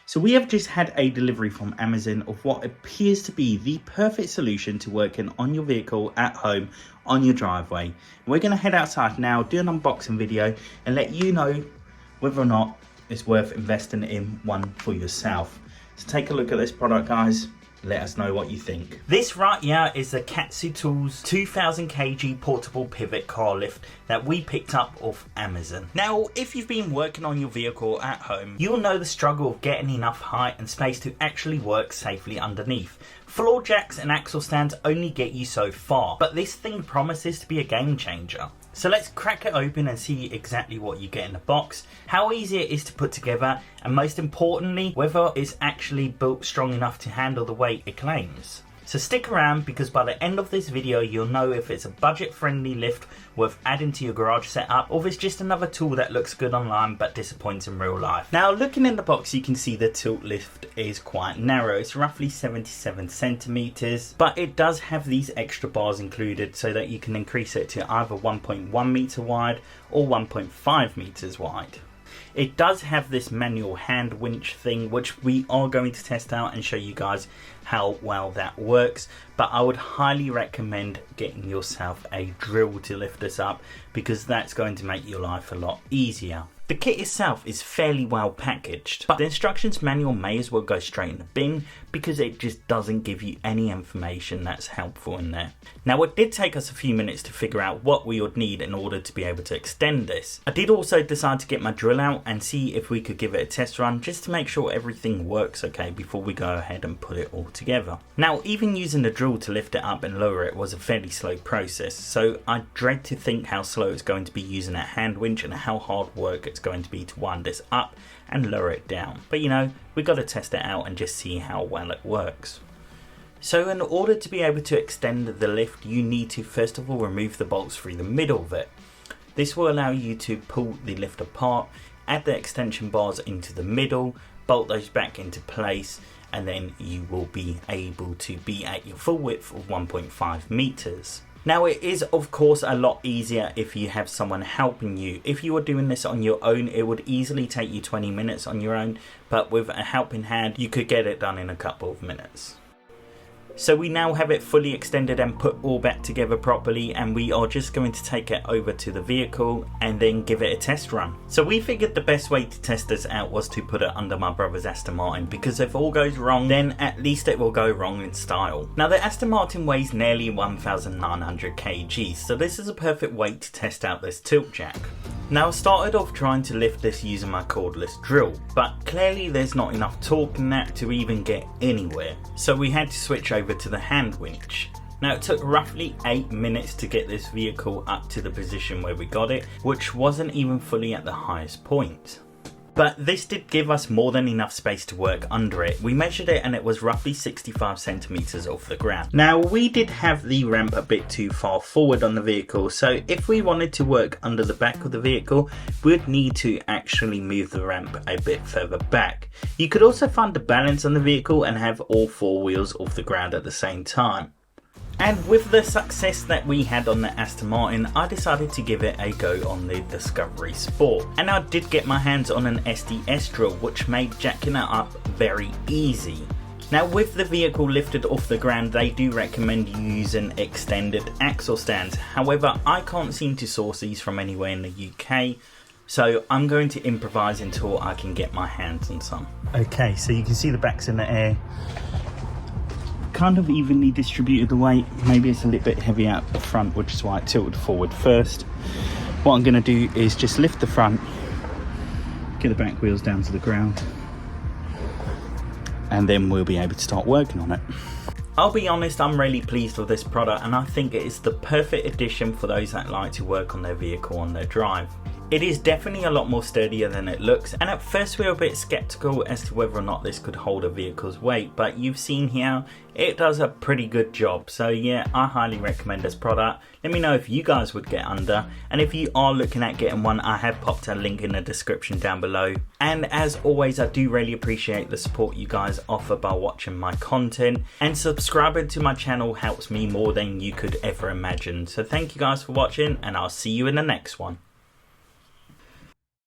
So we have just had a delivery from Amazon of what appears to be the perfect solution to working on your vehicle at home on your driveway. We're going to head outside now, do an unboxing video and let you know whether or not it's worth investing in one for yourself. So take a look at this product, guys. Let us know what you think. This right here is the KATSU Tools 2000 kg portable pivot car lift that we picked up off Amazon. Now, if you've been working on your vehicle at home, you'll know the struggle of getting enough height and space to actually work safely underneath. Floor jacks and axle stands only get you so far, but this thing promises to be a game changer. So let's crack it open and see exactly what you get in the box, how easy it is to put together, and most importantly, whether it's actually built strong enough to handle the weight it claims. So stick around, because by the end of this video you'll know if it's a budget friendly lift worth adding to your garage setup, or if it's just another tool that looks good online but disappoints in real life. Now, looking in the box, you can see the tilt lift is quite narrow. It's roughly 77 centimeters, but it does have these extra bars included so that you can increase it to either 1.1 meter wide or 1.5 meters wide. It does have this manual hand winch thing, which we are going to test out and show you guys how well that works, but I would highly recommend getting yourself a drill to lift this up, because that's going to make your life a lot easier. The kit itself is fairly well packaged, but the instructions manual may as well go straight in the bin, because it just doesn't give you any information that's helpful in there. Now, it did take us a few minutes to figure out what we would need in order to be able to extend this. I did also decide to get my drill out and see if we could give it a test run, just to make sure everything works okay before we go ahead and put it all together. Now, even using the drill to lift it up and lower it was a fairly slow process, so I dread to think how slow it's going to be using a hand winch and how hard work it's going to be to wind this up and lower it down. But you know, we got to test it out and just see how well it works. So in order to be able to extend the lift, you need to first of all remove the bolts through the middle of it. This will allow you to pull the lift apart, add the extension bars into the middle, bolt those back into place, and then you will be able to be at your full width of 1.5 meters. Now, it is of course a lot easier if you have someone helping you. If you were doing this on your own, it would easily take you 20 minutes on your own, but with a helping hand you could get it done in a couple of minutes. So we now have it fully extended and put all back together properly, and we are just going to take it over to the vehicle and then give it a test run. So we figured the best way to test this out was to put it under my brother's Aston Martin, because if all goes wrong, then at least it will go wrong in style. Now, the Aston Martin weighs nearly 1,900 kg, so this is a perfect weight to test out this tilt jack. Now, I started off trying to lift this using my cordless drill, but clearly there's not enough torque in that to even get anywhere, so we had to switch over to the hand winch. Now, it took roughly 8 minutes to get this vehicle up to the position where we got it, which wasn't even fully at the highest point. But this did give us more than enough space to work under it. We measured it and it was roughly 65 centimeters off the ground. Now, we did have the ramp a bit too far forward on the vehicle, so if we wanted to work under the back of the vehicle, we'd need to actually move the ramp a bit further back. You could also find the balance on the vehicle and have all 4 wheels off the ground at the same time. And with the success that we had on the Aston Martin, I decided to give it a go on the Discovery Sport. And I did get my hands on an SDS drill, which made jacking it up very easy. Now, with the vehicle lifted off the ground, they do recommend you using extended axle stands. However, I can't seem to source these from anywhere in the UK, so I'm going to improvise until I can get my hands on some. Okay, so you can see the back's in the air. Kind of evenly distributed the weight. Maybe it's a little bit heavy out the front, which is why it tilted forward first. What I'm going to do is just lift the front, get the back wheels down to the ground, and then we'll be able to start working on it. I'll be honest, I'm really pleased with this product, and I think it is the perfect addition for those that like to work on their vehicle on their drive. It is definitely a lot more sturdier than it looks, and at first we were a bit skeptical as to whether or not this could hold a vehicle's weight, but you've seen here it does a pretty good job. So yeah, I highly recommend this product. Let me know if you guys would get under, and if you are looking at getting one, I have popped a link in the description down below. And as always, I do really appreciate the support you guys offer by watching my content, and subscribing to my channel helps me more than you could ever imagine. So thank you guys for watching, and I'll see you in the next one.